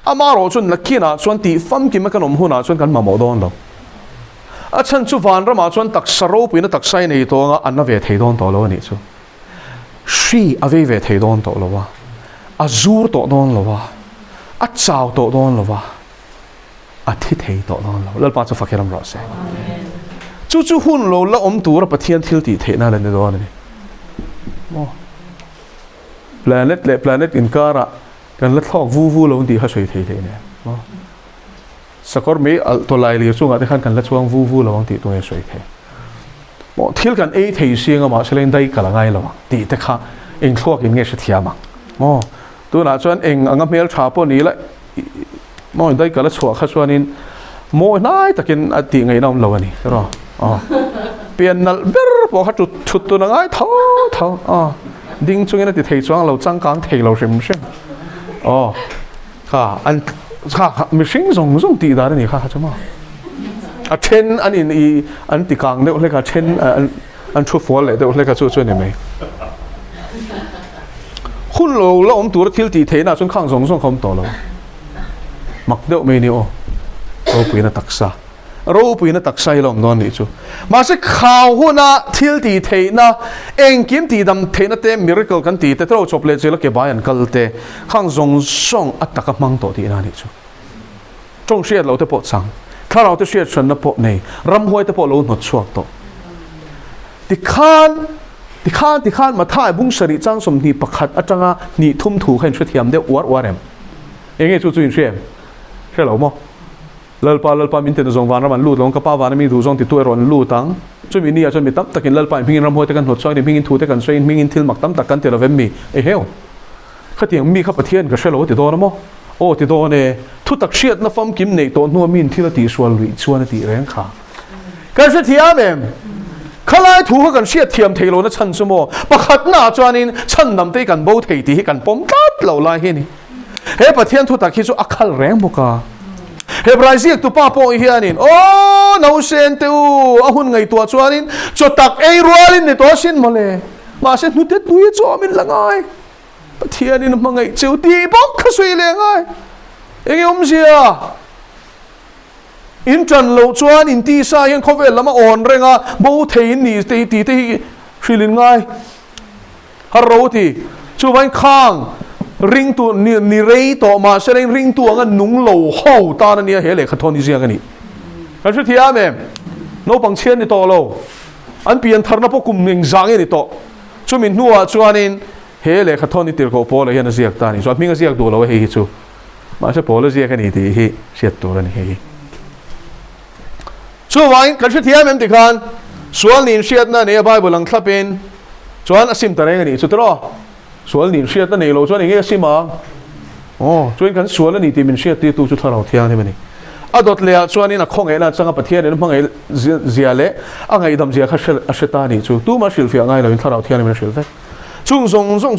อามาเราจนลักขี้นะส่วนตีฟัมกินมันกันอมหัวนะส่วนกันมาหมดอนเราอาฉันชุฟันเรามาชวนตักสรุปนะตักใส่ในตัวอันนั้นเวทีโดนตัวเราเนี่ยชูชีอเวทีโดนตัวเราวะอาจูร์ตัวโดนเราวะอาเจ้าตัวโดนเราวะอาทิตย์ตัวโดนเราแล้วป้าจะฟังแค่ลำร้อนเสียจู่หุ่นเราละตัวเราปะเทียนทิลตีเทน่าเล่นในตัวนี่planet อินการะกันละทอกวูเราดีเขาสวยเทเนี่ยสกอร์มีตัวลายเรียช่วงที่ขั้นกันละช่วงวูเราบางทีตัวนี้สวยแค่ một thiếu cần ấy thì riêng mà sẽ lên đây cả là ngay rồi thì tất cả anh thua cái nghe sẽ thiệt mà tôi nói cho anh ngắm mail trả po ní lại mỗi đây cả là chùa khác cho nên mỗi nay ta kiến thì ngày nào lâu này rồi biển là biết bỏ hết chút tôi nói thâu đinh chung này thì thầy choang lâu trăng cán thầy lâu xem anh mình sinh dùng tí đó này khác chứ mà trên anh thì càng nếu lấy cả trên anh chụp phô lại đều lấy cả chụp này mấy khuôn lâu là ông tuổi thiếu tí thế nào chúng khang dùng không to lâu mặc đều mấy nhiêu rồi bây giờ tắc sa rồi bây giờ tắc sa lòng đó này chú mà sẽ khao hôn na thiếu tí thế na anh kiếm tí đam thế na te miracle kan tí te trâu chụp lên chỉ là cái bài anh câu te khang dùng song at tắc mang to tí na này chú trong xe lâu te bộ sangถ้าเราจะเชื่อฉันนะพวกนี้รำห้วยแต่พวกเราหนวดชัวร์ต่อที่ข้านมาท่ายบุ้งสริจังสมนีประคัดอาจารย์นี่ทุ่มถูกให้ช่วยเทียมได้อวดเอ็มยังไงจู่ๆเชื่อใช่หรือไม่เลิลปามินเตนจงวานรำมันลู่ลงกับป้าวานมีดูจงติดตัวร้อนลู่ตั้งจนมีนี่จนมีตั้มตะกินเลิลปาพิงรำห้วยตะกันหดซอยนี่พิงถูตะกันซอยพิงทิลหมักตั้มตะกันเตลเวมมีเฮ้ยข้าเตียงมีข้าประเทศก็ใช่หรือว่าติดตัวนะมั้งโอ้ติดตัวเนี่ยทุตักเชียดนะฟังกิมในตัวนัวมินที่เราตีส่วนลุยส่วนตีแรงขาการเสียเทียมเองข้าไล่ถูกกันเชียดเทียมเทโลนะชันสมอประคัดหน้าจวนนี้ชันนำตีกันโบเทตีกันปมกัดเหล่าลายเฮนี่เฮ้ประเทศทุตักคิดว่าอักขลแรงบุกาเฮ้บราซิลตัวป้าโปอีเฮียนี่โอ้นาเซนเตอูอาหุ่นไงตัวจวนนี้จดตักเอรัวลินในตัวสินมาเลยมาเส้นนุเตตุยจอมินละไงประเทศนี้มันไงเจ้าตีบอกข้าสวยเลยไงเอ็งเสียอินจันโลจวนอินตีซายังเขาเวลละมาอ่อนเรงอ่ะบูเทนนี่ตีชิลินไงฮารุตีช่วยข้างริงตัวนี่เรย์ต่อมาเสร็จริงตัวงั้นนุ่งโลห่อตาเนี่ยเฮเล็กขัดทอนที่เสียกันนี่กันช่วยเทียมเองโนบังเชียนนี่ต่อโลอันเปลี่ยนทาร์นับกุมหนึ่งจังนี่ต่อช่วยมินนัวจวนนี่เฮเล็กขัดทอนนี่ตีเขาพอเลยยันเสียกตานี่ส่วนมิงเสียกตัวเราเฮจูมาช่วยพอเลยเสียกันนี่ที่เฮเสียตัวนี่เฮช่วยไว้กันช่วยเทียมเองติกันส่วนนี้เสียนั่นเนี่ยใบบุลังทับเป็นส่วนอาศิมตะเรงนี่สุดท้อส่วนนี้เสียนั่นเนี่ยเราส่วนนี้ก็สิมาส่วนกันส่วนนี้ที่มันเสียที่ตัวจุดเราเทียมนี่มันนี่อดเลยส่วนนี้นักข้องเองนะจังกับประเทศนี่มันไงเสียเละอะไรดำเสียข้าเสตานี่จู่ตู้มาสิลฟิอะไรเราอินทเราเทียมนี่มันสิลฟิจุ่ง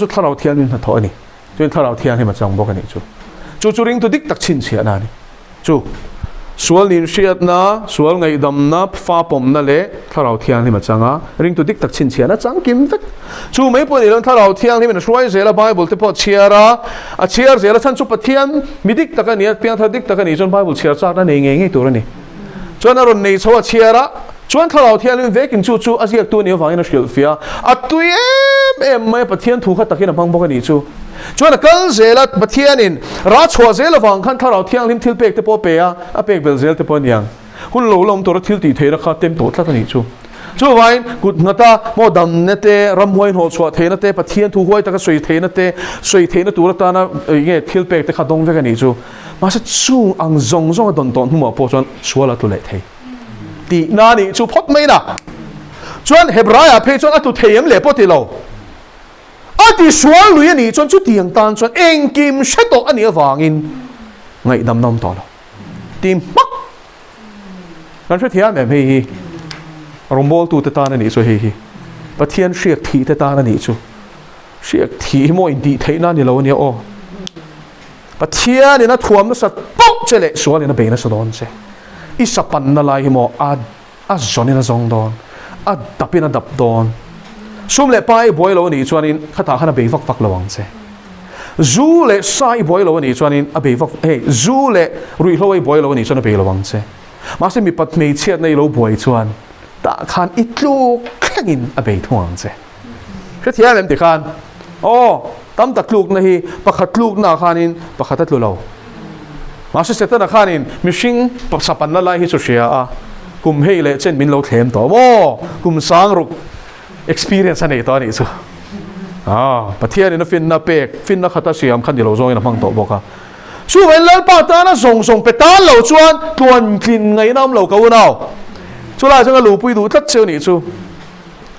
จุดเราเทียมนี่มันถอยนี่จุดเราเทียมนี่มันจังบอกกันนี่จู่ริงตัวดิกตักชินเสียนั่นนี่จู่ส่วนนี้เสียนะส่วนไงดำนะฟ้าปมนั่นแหละถ้าเราเที่ยงที่มันจังริงตัวดิกตักชินเสียนะจังกิมฟิกจู่ไม่ปนนี่ถ้าเราเที่ยงที่มันช่วยเสียละไบเบิลที่พอเชียร์เชียร์เสียละฉันจุดปะเทียนมีดิกตักนี่เพียงถ้าดิกตักนี่จนไบเบิลเชียร์จากนั่นเองไงตัวนี้จนอารมณ์นี้ชัวเชียร์จนถ้าเราเที่ยงนี่เวกินจู่อาเซียตัวนี้ฟังยังสิลฟิอาตัวไม่ปะเทียนถูกขัดตะกี้นะพังบอกกันนี่จู่จวนกันเซลต์บัดเทียนินรัชหัวเซลต์ฟังขันถ้าเราเที่ยงลิมทิลเปกเตปอเปียอเปกเบลเซลต์เตปอนียงคุณหลูลมตัวทิลตีเทระคาเต็มตัวทัศนีจู่ไว้กุดนัตาโมดัมเนเตรำหวยหัวชัวเทนเตบัดเทียนถูกหวยตะก็สวยเทนเตสวยเทนตัวตานะเงี้ยทิลเปกเตขาดงเวกันนี่จู่มาสักจู่อังซงดอนหัวปอจวนชัวละตัวเล็กเทตีนานี่จู่พอดไม่นะจวนเฮบรายเพจวนอัตุเทียมเล่ปอติโลอาที่ส่วนลุยนี่จนจุดเตียงตานจนเองกิมเชตอันนี้วางอินไงดำน้ำต่อแล้วทีมมักนั่นช่วยเทียมแบบเฮ้ยรวมบอลตูเตตานันนี่ช่วยเฮ้ยประเทียนเชียกทีเตตานันนี่ช่วยเชียกทีโมอินดีเทนั่นนี่เราเนี่ยโอ้ประเทียนนี่นะถ่วมนะสัตว์ปุ๊บเจเละส่วนนี่นะเบนนะสะดอนเจอิสปันนั่นลายโมอาจอนนี่นะจงดอนดับเป็นดับดอนซุ่มเล่ไปบ่อยเราหนีชวนนี้ข้าตาข้าน่ะเบย์ฟักระวังเสียจูเล่ใส่บ่อยเราหนีชวนนี้เบย์ฟักเฮ้จูเล่รุ่ยเราไอ้บ่อยเราหนีชวนน่ะเบย์ระวังเสียมาสิมีปัตเมเชียในเราบ่อยชวนตาขันอิดลูกแข่งอินเบย์ทวงเสียแค่เทียนเล่มติขันโอ้ตั้มตัดลูกนะฮีประคัดลูกหน้าขันอินประคัดตัดลูกเรามาสิเสร็จหน้าขันอินมิชิงปักสับปันละลายฮิสุเชียกุมเฮเล่เช่นมินเราเทมต่อโม่กุมสังรุกexperience อันนี้ตอนนี้สู้ประเทศนี้นะฟินนะเปกฟินนะขัดเสียมขันดีเราจงนะพังโตบอกค่ะสู้เวลาป้าตานะส่งไปตาเราชวนทวนกินไงน้ำเราเก่าเนาะช่วยอะไรจังก็รู้ปุยดูทัดเชียวนี่สู้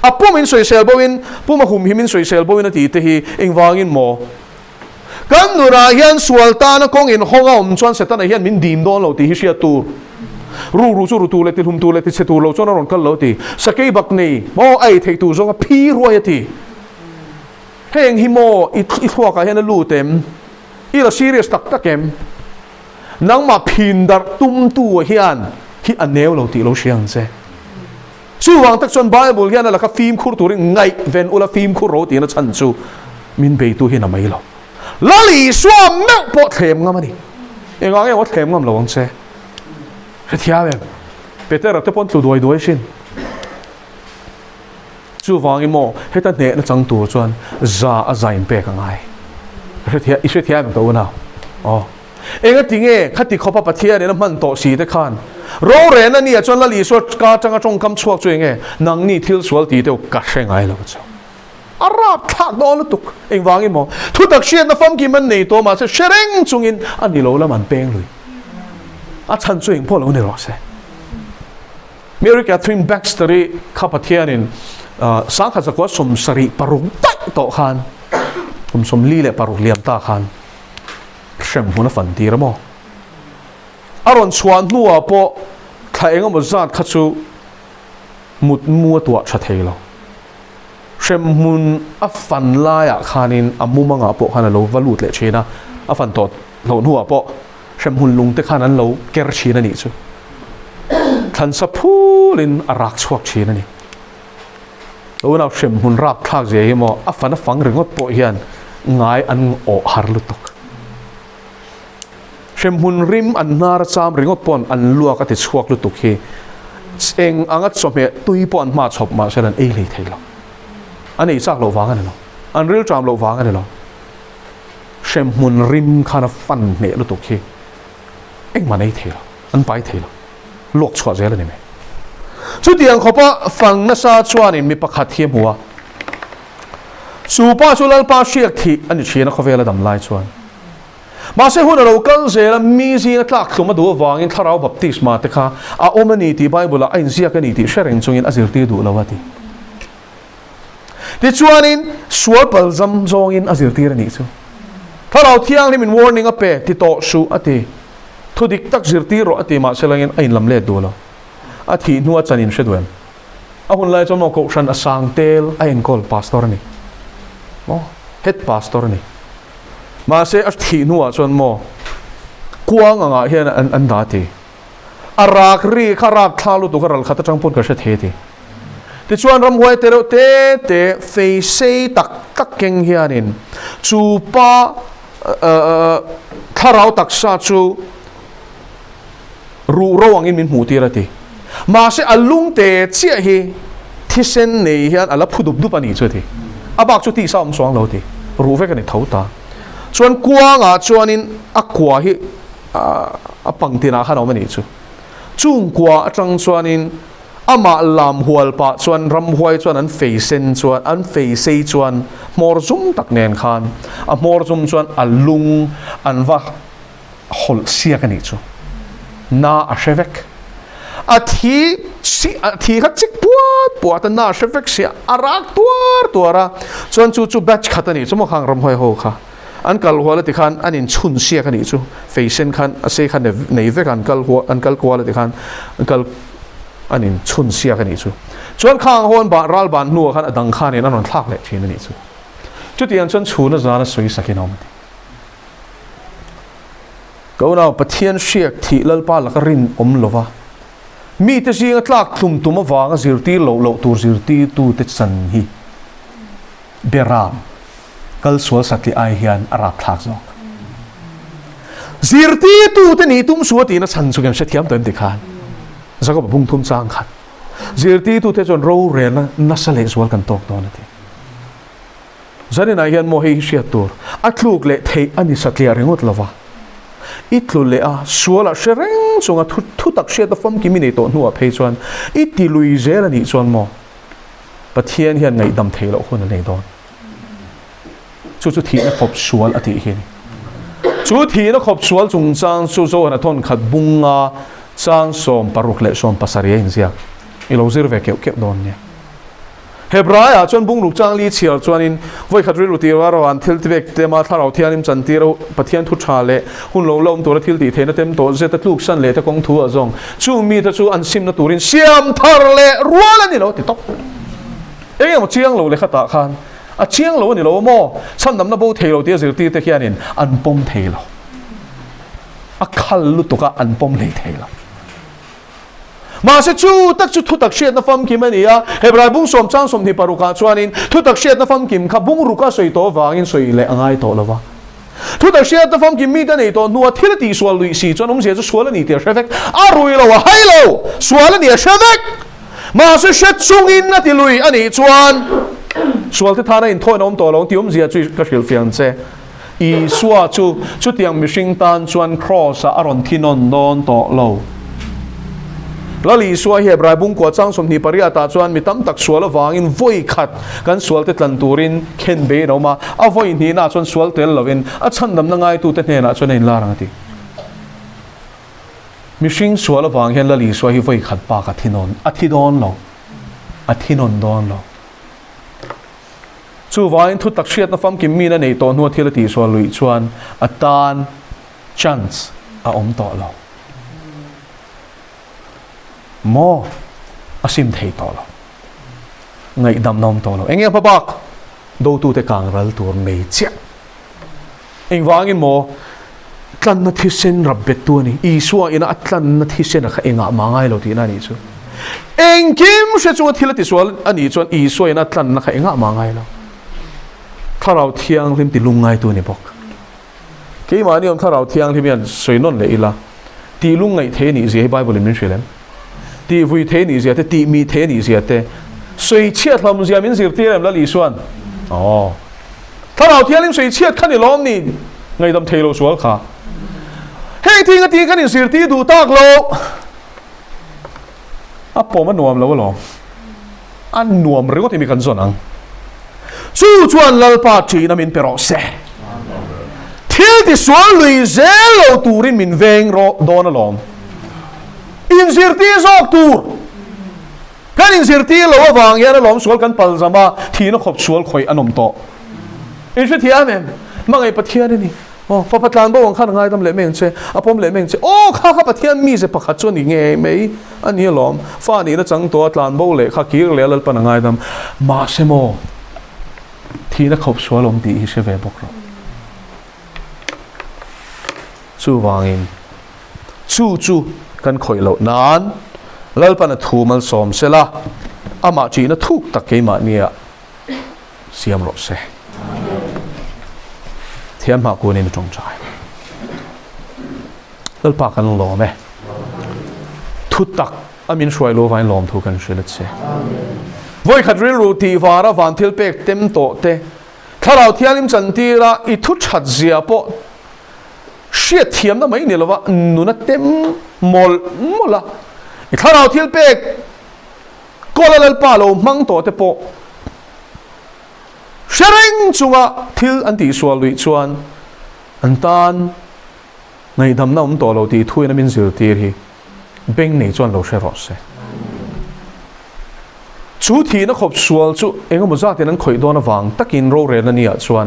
Apo min soi sel bawin puma hum himin soi sel bawin ati te hi engwangin mo kan nura hian sualta na kong in honga chuan setana hian min dim don lo ti hi sia tur ru chu ru tu le ti hum tu le ti se tu lo chuan ron kal lo ti sakei bak nei mo ai thei tu zonga phi ruai ati heng hi mo i thua ka hian lu tem i la serious tak takem nang ma phin dar tum tu hian hi aneu lo ti lo siang se chu wang tak chon bible hian la ka film khur turin ngai ven ula film khur ro ti na chan chu min be tu hi na mai lo lali swam me po them ngam ni engang e wo them ngam lo wang se thia ve peter te pon tu doi shin chu wang i mo heta ne na chang tu chuan za a zain pe ka ngai thia i se thia me to na enga tinge khati khopa pathia ne man to si te khan ro re na ni chuan lali so ka changa chong kam chuak chuenge nang ni thil sual ti te ka hrengai lo chu arap thak do lu tuk engwangi mo thu tak shiat na fam ki man nei to ma se shereng chungin ani lo la man peng lui a chan chueng po lo ni ro se Mary Catherine Baxter khapathia nin sang kha zakwa som sari parung tak to khan som li le paruk liam ta khan shem huna fan ti ramo aron chuan nuwa po thaenga mo zat khachu mut mu to tha theilo shem mun a fan la ya khanin amumanga po khana lo valut le china a fan tot lo nuwa po shem hun lung te khanan lo ker china ni chu than sa phulin arak chuak china ni lo na shem hun rak thak je hi mo a fan a fang ringot po hian ngai an o har lutok shem hun rim an nar cham ringot pon an luak ati chuak lutuk hi eng angat some tui pon ma chop ma selan ei lei thailo ani chak lo wang ani lo an ril tram lo wang ani lo shem hun rim khana fan ne lutuk hi eng ma nei thailo an pai thailo lok chwa zel ani me chu tiang khopa fang na sa chuanin mi pakhat hi muwa supa chulal pa shiak thi ani china khowela dam lai chuan ma se hun lo kal zela mi zi na tlak thuma do wangin tharau baptisma te kha a omani ti bible a in zia ka ni ti shereng chungin azir ti du lawati ti chuanin sual pal zam zongin azir ti rani chu tharau thiang ni min warning a pe ti to su ati thudik tak zir ti ro ati ma selangin ain lam le du lo a thi nuwa chanin shedwen a hun lai chom ko shan asang tel a en kol pastor ni head pastor ni ma se a thi nuwa chon mo kuang anga hian an da ti arak ri kharak thalu tu karal khata changpon ka she the ti ti chuan ram huai te ro te fe sei tak keng hianin chu pa tharau tak sa chu ru ro angin min mu ti ra ti ma se alung te chia hi thisen nei hian ala phudup du pani chu ti abak chu ti sa swang lo ti ru ve ka ni thauta chuan kuanga chuanin a kwa hi a pangtina khan awmani chu chung kwa atang chuanin ama lam hual pa chuan ram huai chuan an feisen chuan an feisei chuan mor zum tak nen khan a mor zum chuan alung an va hol sia ka ni chu na a shevek a thi kha chik puat na shevek sia arak tuara chuan chu batch khatani chumo khang ram huai ho kha an kal huala ti khan anin chun sia ka ni chu feisen khan ase khan nei ve kan kal huala ti khan kal anin chun sia ka ni chu chuan khang hon ba ral ban nu khan adang khan in anon thlak le thin ani chu chu ti an chuan chuna zana soi sakin om ko na pathian shiak thi lalpa lakarin om lova mi te singa tlak thum tuma wanga zirti lo tur zirti tu te chan hi beram kal sual sakli ai hian arap thak zok zirti tu te ni tum suati na chan chu gam sathiam tem ti khan zaka bung thum chang khan zirti tu te chon ro re na sale sual kan tok don ati zani na hian mo hi sia tur atluk le thei ani sakli ringot lova itlu le a suala shereng chunga thu tak sia ta fam ki mi nei to nuwa phei chuan iti lui zel ani chuan mo pathian hian ngai dam thei lo khun nei don chu thi na khop sual ati hin chu thi na khop sual chung chang chu zo na thon khat bunga chang som paruk le som pasari in zia i lo zir ve keu don ne Hebraya chuan bung ruk chang li chiar chuanin voi khatri ruti waro an thil tibek tema tharau thianim chantiro pathian thu tha le hun lo lom tor thil ti theina tem to zeta tluk san le ta kong thu azong chu mi ta chu an sim na turin siam thar le ruala ni lo ti tok eng mo chiang lo le khata khan a chiang lo ni lo mo san nam na bo thelo ti zir ti te khianin an pom thelo a khal lu to ka an pom le thelo mà sẽ chú tất chú thu đặc siết nó phong kim anh à Hebrai bung som trang som thì paruka chuanin thu đặc siết nó phong kim khắp bung ruka soi to vangin soi le angai to lova thu đặc siết nó phong kim mi ta này to nuột thiết ti sual lui si chuan ông sẽ chú sual ni tiệt shevek à rui lo hay lo sual ni shevek mà sẽ xét chung in na ti lui anh ấy chuan sual thì thà này thôi nó ông to lo ti ông sẽ chú cái hiểu phiền che i sual chú tiang mi sinh tan chuan cross à aron thinon don to loแล้วลีสัวเฮียบรายบุ้งกวาจังสมนิปริยาตาจวนมีตั้มตักสัวละวางอินvoiขัดกันสัวเตตันตูรินเข็นเบย์ออกมาเอาvoiนี่น่าจนสัวเตลลวินอัชันดำนังไงตูเตเนี่ยน่าจนในลารังตีมีสิ่งสัวละวางเห็นแล้วลีสัวเฮียvoiขัดปากอธินนอธิดอนเราอธินนดอนเราจู่วางอินทุตักเชียดนับฟังกิมมีนั่นในตอนหัวที่ละตีสัวลุยชวนอัตานชันส์อาอมต่อเรามออาซิมเทต่อเราไงดำนมต่อเราเอ็งยังพะบักดูตูเตกังรัลตัวไม่เจ็บเอ็งวางอินโมตันนัทเซนรับเบ็ดตัวนี้อีสัวอินอัตตันนัทเซนอะเอ็งอะมาไงเราที่นั่นนี่ชัวเอ็งคิมเชื่อชัวที่ละที่สัวอันนี้ชวนอีสัวอินอัตตันนะเอ็งอะมาไงเราถ้าเราเที่ยงริมติลุงไงตัวนี้บอกกี่มาเนี่ยถ้าเราเที่ยงที่มันสวยนนเลยอีละตีลุงไงเทนี่สิให้ไบเบิลมันช่วยเล่นตีวุ้ยเทนี่เสียแต่ตีมีเทนี่เสียแต่สวยเชียดลำเสียมินสิร์ตีเรมละลีส่วนอ๋อถ้าเราเที่ยงสวยเชียดขันนี่ล้อมนี่ไงดำเทโลสวลขาเฮ้ยทีกันตีขันนี่สิร์ตีดูตากโลอ่ะผมมันหนวมแล้ววะหรออันหนวมหรือว่าที่มีกันส่วนอังสู้ชวนลลปาจีนามินเปรอเซเที่ยงที่สวนลุยเซโลตูรินมินเวงโรโดนล้อมอินสิร์ตีซอกตูกันอินสิร์ตีเราว่าวางยันล้อมสวลกันปัลซามาทีนักขบสวลคอยอนมโตอินสิร์ตีอ่ะแม่มาไงปะเทียนนี่อ๋อฟ้าประทานบอกว่าข้าง่ายทำเละเมงเชอผมเละเมงเชโอ้ข้าปะเทียนมีเสพขัดชวนนี่ไงไม่อันนี้ล้อมฟ้านี่นะจังตัวตลานบอกเลยข้าขี้เละแล้วปะง่ายทำมาเสโมทีนักขบสวลลมตีเชเวบอกเราสู้วางอินสู้กันคอยเหล่านั้นแล้วปนทูมันสมเสละอามาจีนทุกตะเกียมาเนี่ยเสียมรถเสเทียมหากูนี่จงใจแล้วปากกันหล่อไหมทุกตักอามินช่วยรู้ไว้หล่อมทุกกันเสียละเสวันขัดริรูตีวาระวันทิลเป็กเต็มโตเตถ้าเราเที่ยงนิมจันทีละอีทุกชัดเสียปะเสียเทียมนั่นไม่เนี่ยหรอวะนูน่ะเต็มมอลละถ้าเราทิลเป็กก็ละลป่าเรามั่งโตเตปะเสียงจุงะทิลอันตีสวลุยชวนอันตันในดำน้ำตัวเราตีถ้วยน้ำมินสิลตีรีเบ่งในชวนเราเชฟรอสชูทีนักขบสวลชูเองก็มุจาตินั้นคอยโดนวังตะกินโรเรนนี่ชวน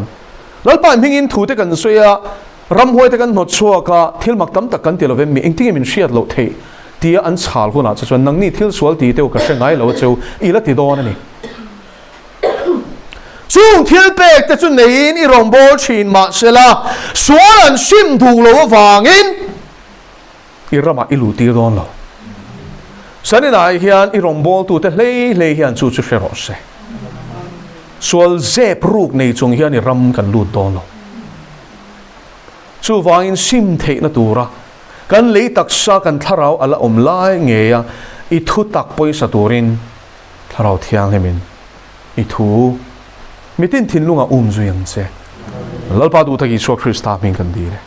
แล้วป่านพิงินถูเตกันสวยรำหวยตะกันหดชัวกะทิลมักตั้มตะกันเตลเวมีเองที่มินเชียดโลเทตีอันชาลคนอาจจะชวนนังนี่ทิลสวลตีเตวกระเชงไงเราเจ้าอีละติโดนนี่ช่วงทิลเป็กแต่จุนนี้นี่รองโบชินมาเสละสวลันซิมถูกเราวังอินอีระมาอิลูตีโดนเราสันนิษฐานเฮียนอีรองโบตัวเตเลยเฮียนชูชุเชรอสเซสวลเจ็บรูกในจงเฮียนอีรำกันลูดโดนเราชูวางอินซิมเทนตัวระกันเลยตักซากันทาราวอัลอมไลเงียอีทุตักปอยสตูรินทาราวเทียงเฮมินอีทูมิตินทินลุงอาจุยังเจแล้วพาดูตะกี้ชัวคริสต์มิงกันดีเลย